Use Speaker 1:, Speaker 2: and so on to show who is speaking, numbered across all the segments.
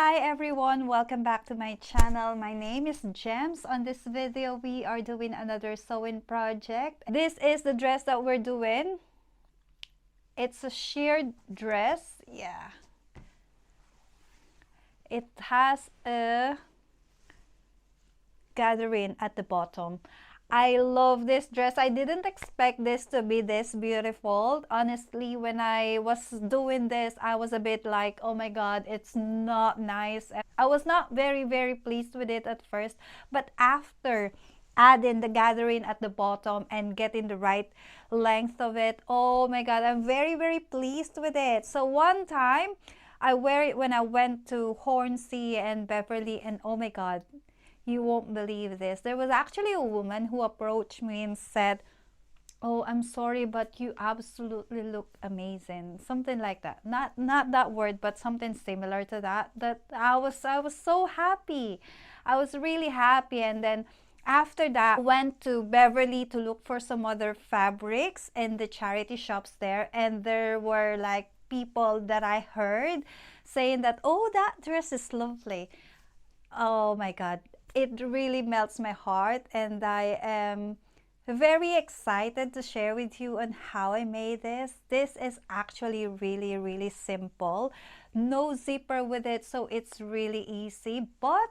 Speaker 1: Hi everyone, welcome back to my channel. My name is Gems. On this video, we are doing another sewing project. This is the dress that we're doing. It's a sheared dress. Yeah. It has a gathering at the bottom. I love this dress. I didn't expect this to be this beautiful. Honestly, when I was doing this, I was a bit like, oh my god, it's not nice. I was not very pleased with it at first, but after adding the gathering at the bottom and getting the right length of it, oh my god, I'm very pleased with it. So one time I wear it when I went to Hornsey and Beverly, and oh my god, you won't believe this. There was actually a woman who approached me and said, oh, I'm sorry, but you absolutely look amazing. Something like that. Not that word, but something similar to that. That I was so happy. I was really happy. And then after that, I went to Beverly to look for some other fabrics in the charity shops there. And there were like people that I heard saying that, oh, that dress is lovely. Oh my God. It really melts my heart, and I am very excited to share with you on how I made this. This is actually really simple. No zipper with it, so it's really easy. But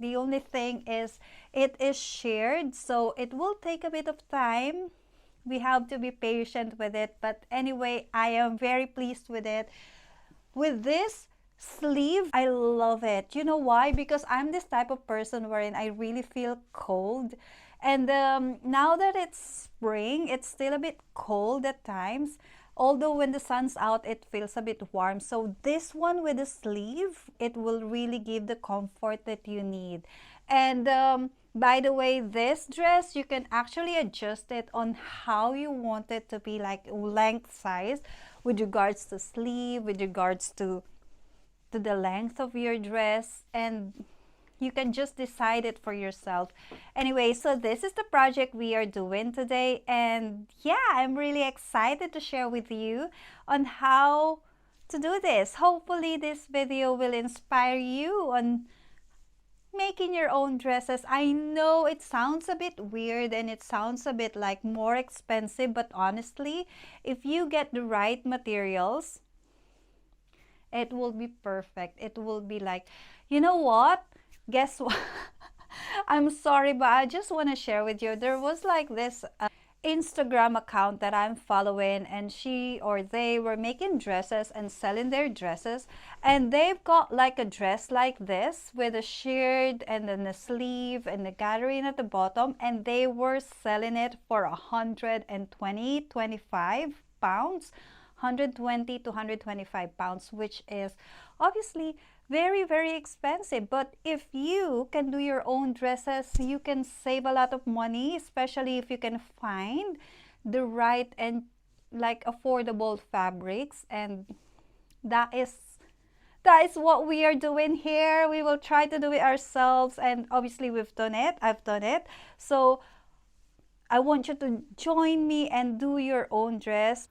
Speaker 1: the only thing is it is sheared, so it will take a bit of time. We have to be patient with it. But anyway, I am very pleased with it. With this sleeve, I love it. You know why? Because I'm this type of person wherein I really feel cold, and now that it's spring, it's still a bit cold at times, although when the sun's out it feels a bit warm. So this one with the sleeve, it will really give the comfort that you need. And by the way, this dress, you can actually adjust it on how you want it to be, like length size, with regards to sleeve, with regards to the length of your dress, and you can just decide it for yourself. Anyway, so this is the project we are doing today, and yeah, I'm really excited to share with you on how to do this. Hopefully this video will inspire you on making your own dresses. I know it sounds a bit weird and it sounds a bit like more expensive, but honestly, if you get the right materials, it will be perfect. It will be like, you know what? Guess what? I'm sorry, but I just want to share with you. There was like this Instagram account that I'm following, and she or they were making dresses and selling their dresses, and they've got like a dress like this with a sheared and then a sleeve and the gathering at the bottom, and they were selling it for 125 pounds. 120 to 125 pounds, which is obviously very expensive. But if you can do your own dresses, you can save a lot of money, especially if you can find the right and like affordable fabrics. And that is what we are doing here. We will try to do it ourselves, and obviously we've done it. I've done it. So I want you to join me and do your own dress.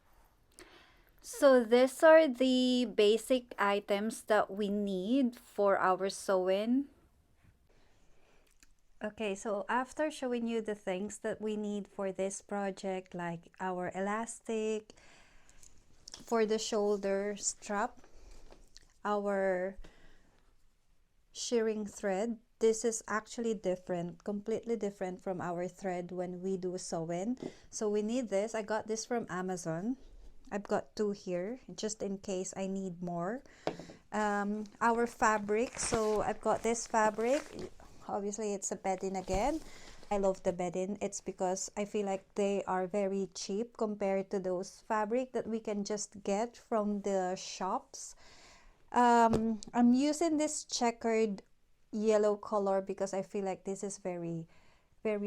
Speaker 1: So these are the basic items that we need for our sewing. Okay, so after showing you the things that we need for this project, like our elastic, for the shoulder strap, our shearing thread. This is actually different, completely different from our thread when we do sewing. So we need this. I got this from Amazon. I've got two here just in case I need more. Our fabric, so I've got this fabric. Obviously it's a bedding again. I love the bedding. It's because I feel like they are very cheap compared to those fabric that we can just get from the shops. I'm using this checkered yellow color because I feel like this is very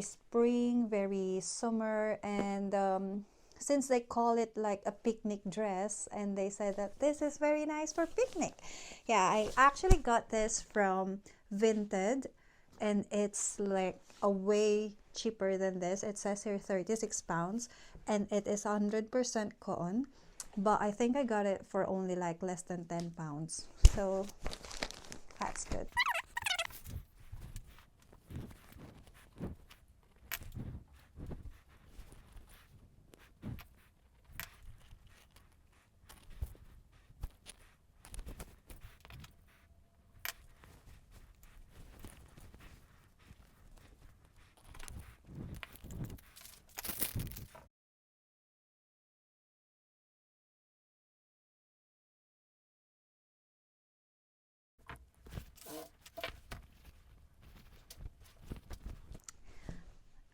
Speaker 1: spring, very summer, and since they call it like a picnic dress, and they said that this is very nice for picnic. Yeah, I actually got this from Vinted, and it's like a way cheaper than this. It says here 36 pounds, and it is 100% cotton, but I think I got it for only like less than 10 pounds. So that's looks good.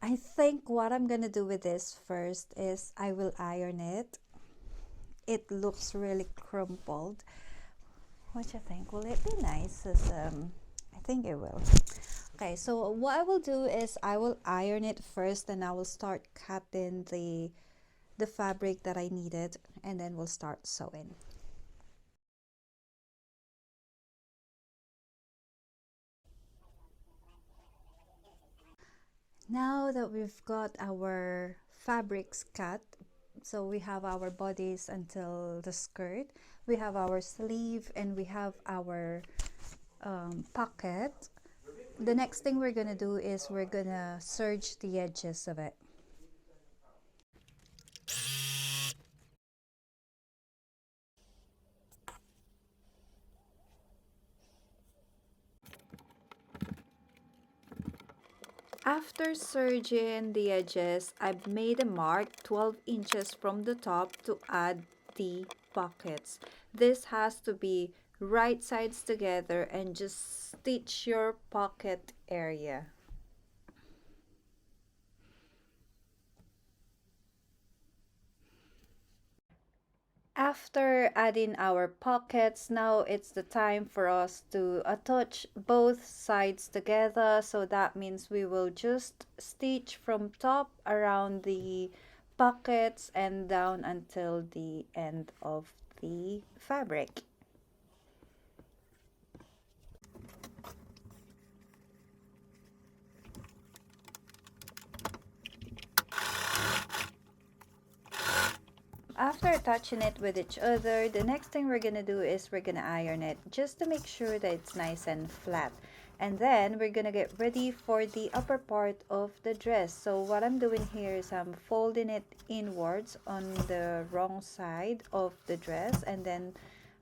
Speaker 1: I think what I'm gonna do with this first is I will iron it. It looks really crumpled. What do you think? Will it be nice? I think it will. Okay, so what I will do is I will iron it first, and I will start cutting the fabric that I needed, and then we'll start sewing. Now that we've got our fabrics cut, so we have our bodice until the skirt, we have our sleeve, and we have our pocket. The next thing we're gonna do is we're gonna serge the edges of it. After serging the edges, I've made a mark 12 inches from the top to add the pockets. This has to be right sides together, and just stitch your pocket area. After adding our pockets, now it's the time for us to attach both sides together. So that means we will just stitch from top around the pockets and down until the end of the fabric. After attaching it with each other, the next thing we're gonna do is we're gonna iron it just to make sure that it's nice and flat. And then we're gonna get ready for the upper part of the dress. So what I'm doing here is I'm folding it inwards on the wrong side of the dress, and then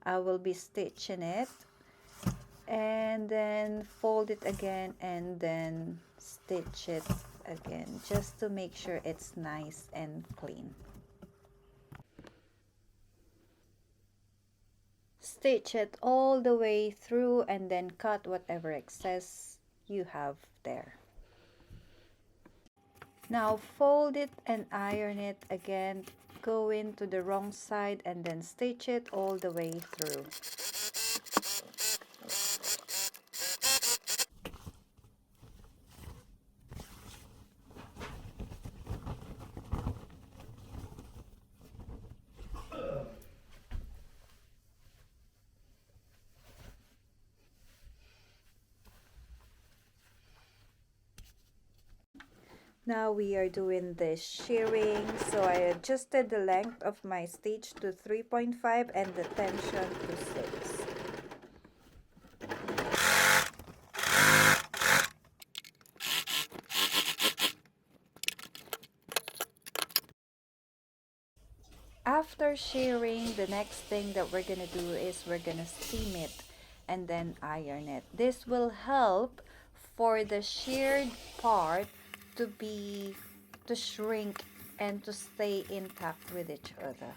Speaker 1: I will be stitching it, and then fold it again, and then stitch it again, just to make sure it's nice and clean. Stitch it all the way through, and then cut whatever excess you have there. Now fold it and iron it again, go into the wrong side, and then stitch it all the way through. Now we are doing the shearing, so I adjusted the length of my stitch to 3.5 and the tension to 6. After shearing, the next thing that we're gonna do is we're gonna steam it and then iron it. This will help for the sheared part to shrink and to stay intact with each other.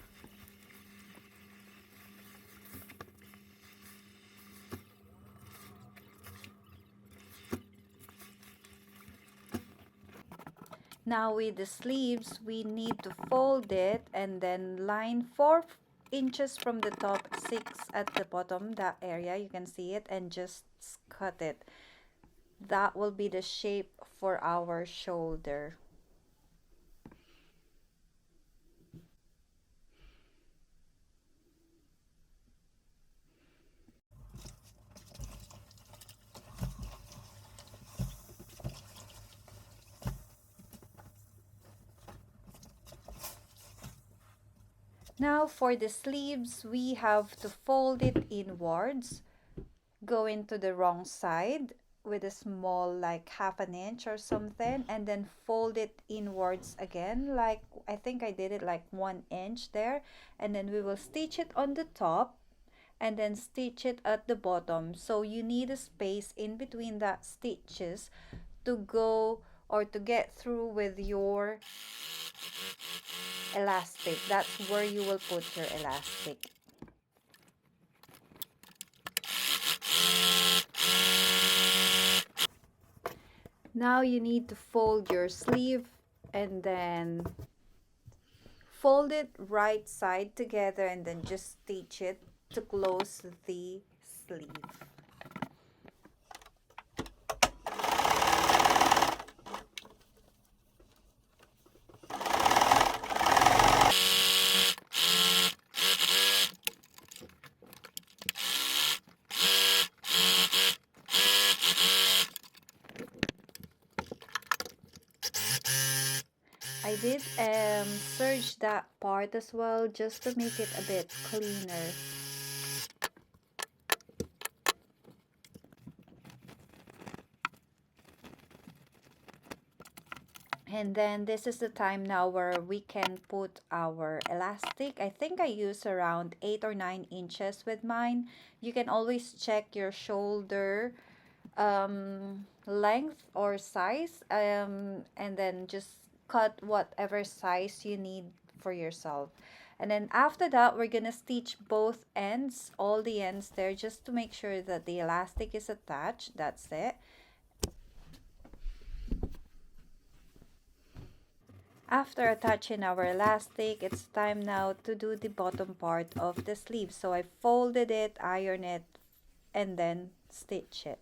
Speaker 1: Now with the sleeves, we need to fold it and then line 4 inches from the top, 6 at the bottom, that area, you can see it, and just cut it. That will be the shape for our shoulder. Now for the sleeves, we have to fold it inwards, go into the wrong side with a small, like 1/2 inch or something, and then fold it inwards again, like I think I did it like 1 inch there, and then we will stitch it on the top and then stitch it at the bottom. So you need a space in between that stitches to go or to get through with your elastic. That's where you will put your elastic. Now you need to fold your sleeve and then fold it right side together and then just stitch it to close the sleeve. I did serge that part as well just to make it a bit cleaner. And then this is the time now where we can put our elastic. I think I use around 8 or 9 inches with mine. You can always check your shoulder length or size, and then just cut whatever size you need for yourself. And then after that, we're gonna stitch both ends, all the ends there, just to make sure that the elastic is attached. That's it. After attaching our elastic, it's time now to do the bottom part of the sleeve. So I folded it, iron it, and then stitch it.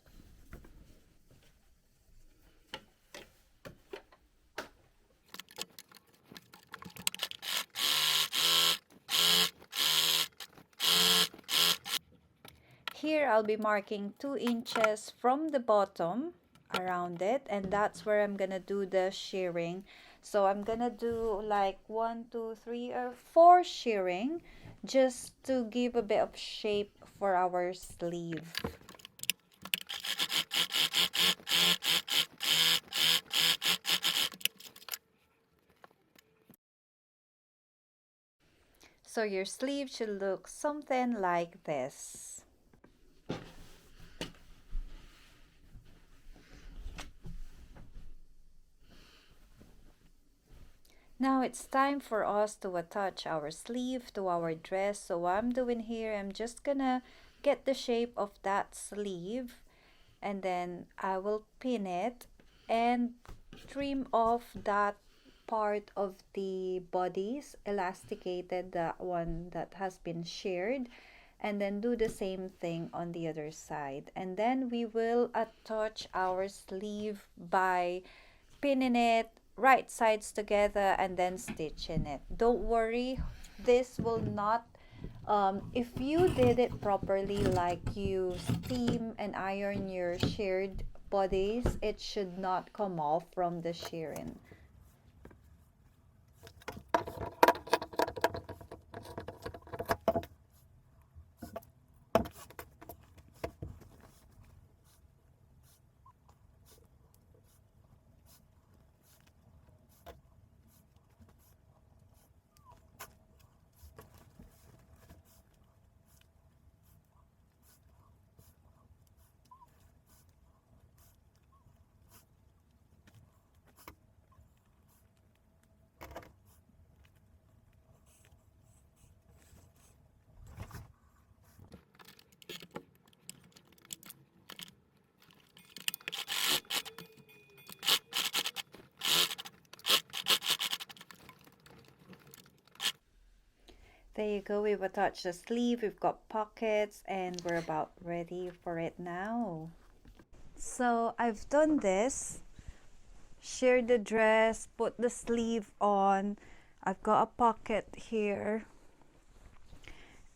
Speaker 1: Here I'll be marking 2 inches from the bottom around it, and that's where I'm gonna do the shearing. So I'm gonna do like 1, 2, 3, or 4 shearing just to give a bit of shape for our sleeve. So your sleeve should look something like this. Now it's time for us to attach our sleeve to our dress. So what I'm doing here, I'm just gonna get the shape of that sleeve, and then I will pin it and trim off that part of the bodice, elasticated, that one that has been sheared, and then do the same thing on the other side. And then we will attach our sleeve by pinning it right sides together and then stitching it. Don't worry, this will not if you did it properly, like you steam and iron your sheared bodies, it should not come off from the shearing. There you go, we've attached the sleeve, we've got pockets, and we're about ready for it now. So I've done this, sheared the dress, put the sleeve on, I've got a pocket here,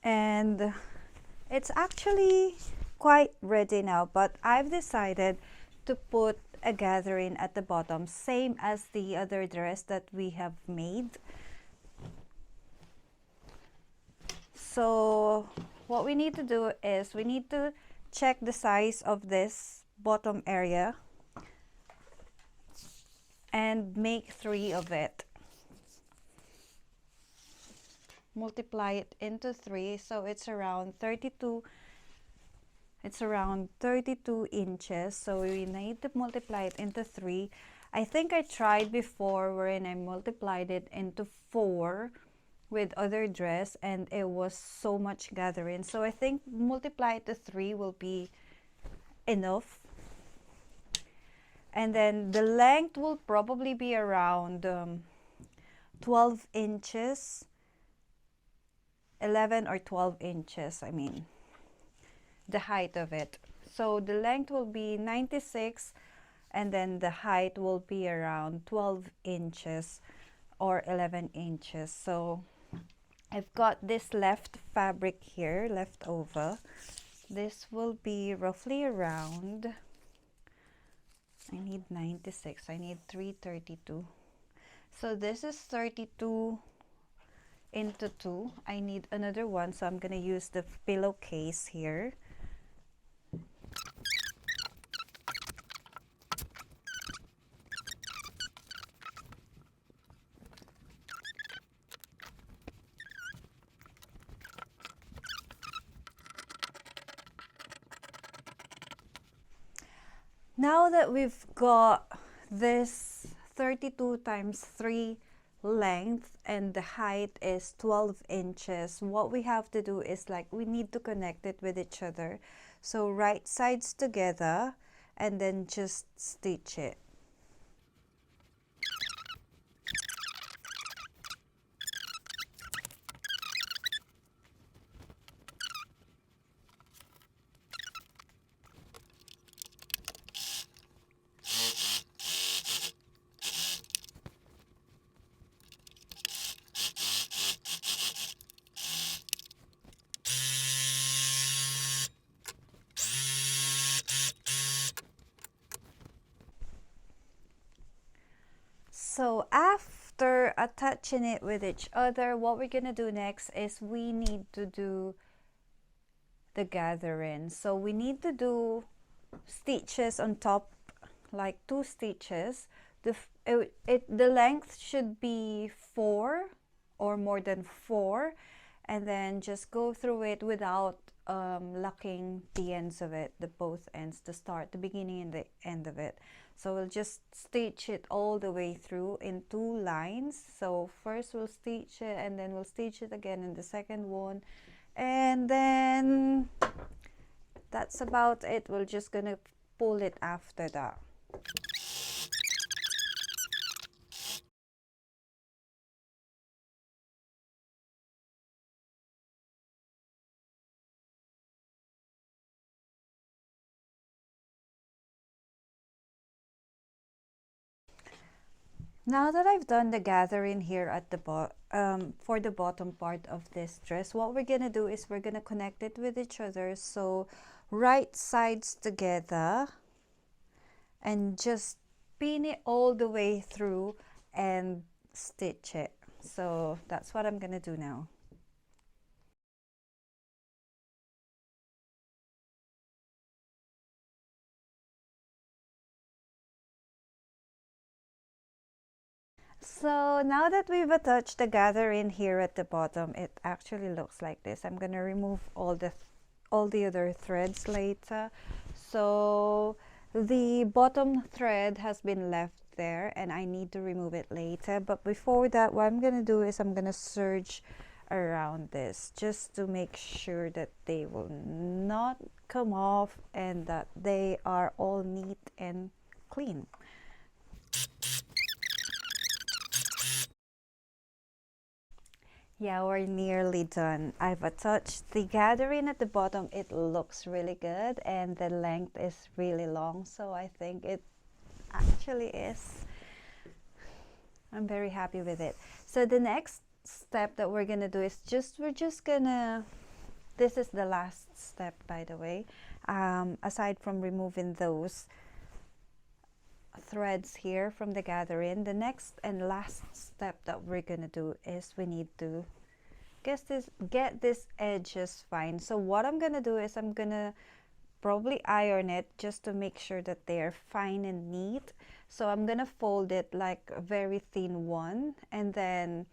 Speaker 1: and it's actually quite ready now, but I've decided to put a gathering at the bottom, same as the other dress that we have made. So what we need to do is we need to check the size of this bottom area and make 3 of it. Multiply it into 3, so it's around 32. It's around 32 inches, so we need to multiply it into 3. I think I tried before wherein I multiplied it into 4 with other dress, and it was so much gathering. So I think multiply it to 3 will be enough. And then the length will probably be around 12 inches, 11 or 12 inches, I mean, the height of it. So the length will be 96, and then the height will be around 12 inches or 11 inches. So I've got this left fabric here left over. This will be roughly around, I need 96, I need 332. So this is 32 into 2. I need another one, so I'm gonna use the pillowcase here. Now that we've got this 32 times 3 length and the height is 12 inches, what we have to do is, like, we need to connect it with each other. So right sides together and then just stitch it. So after attaching it with each other, what we're gonna do next is we need to do the gathering. So we need to do stitches on top, like 2 stitches. The length should be 4 or more than 4, and then just go through it without locking the ends of it, the both ends, to start the beginning and the end of it. So we'll just stitch it all the way through in 2 lines. So first we'll stitch it, and then we'll stitch it again in the second one, and then that's about it. We're just gonna pull it after that. Now that I've done the gathering here at the for the bottom part of this dress, what we're gonna do is we're gonna connect it with each other. So right sides together and just pin it all the way through and stitch it. So that's what I'm gonna do now. So now that we've attached the gathering here at the bottom, it actually looks like this. I'm gonna remove all the other threads later. So the bottom thread has been left there, and I need to remove it later. But before that, what I'm gonna do is I'm gonna serge around this just to make sure that they will not come off and that they are all neat and clean. Yeah, we're nearly done. I've attached the gathering at the bottom. It looks really good, and the length is really long, so I think it actually is. I'm very happy with it. So the next step that we're gonna do is we're just gonna, this is the last step, by the way, aside from removing those threads here from the gathering. The next and last step that we're gonna do is we need to get this edges fine. So what I'm gonna do is I'm gonna probably iron it just to make sure that they're fine and neat. So I'm gonna fold it like a very thin one, and then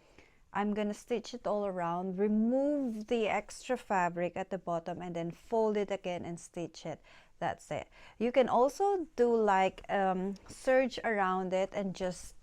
Speaker 1: I'm gonna stitch it all around, remove the extra fabric at the bottom, and then fold it again and stitch it. That's it. You can also do like serge around it and just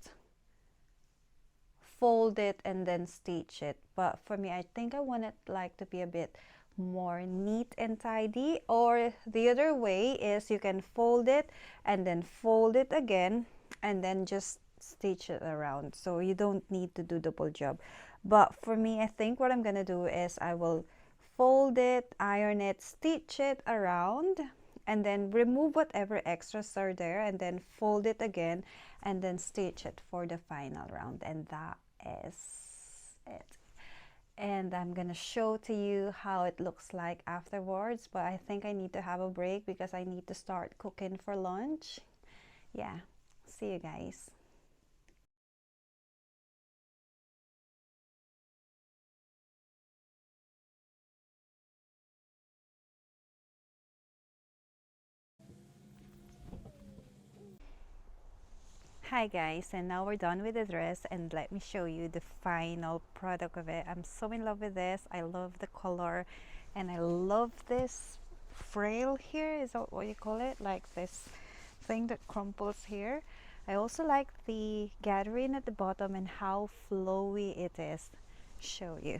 Speaker 1: fold it and then stitch it. But for me, I think I want it like to be a bit more neat and tidy. Or the other way is you can fold it and then fold it again and then just stitch it around, so you don't need to do double job. But for me, I think what I'm gonna do is I will fold it, iron it, stitch it around, and then remove whatever extras are there, and then fold it again and then stitch it for the final round. And that is it. And I'm gonna show to you how it looks like afterwards, but I think I need to have a break because I need to start cooking for lunch. Yeah, see you guys. Hi guys, and now we're done with the dress, and let me show you the final product of it. I'm so in love with this. I love the color, and I love this frail here. Is that what you call it? Like this thing that crumples here. I also like the gathering at the bottom and how flowy it is. Show you.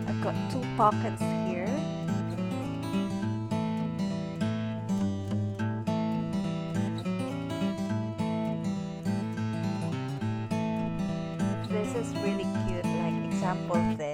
Speaker 1: I've got two pockets here. This is really cute. Like example, this.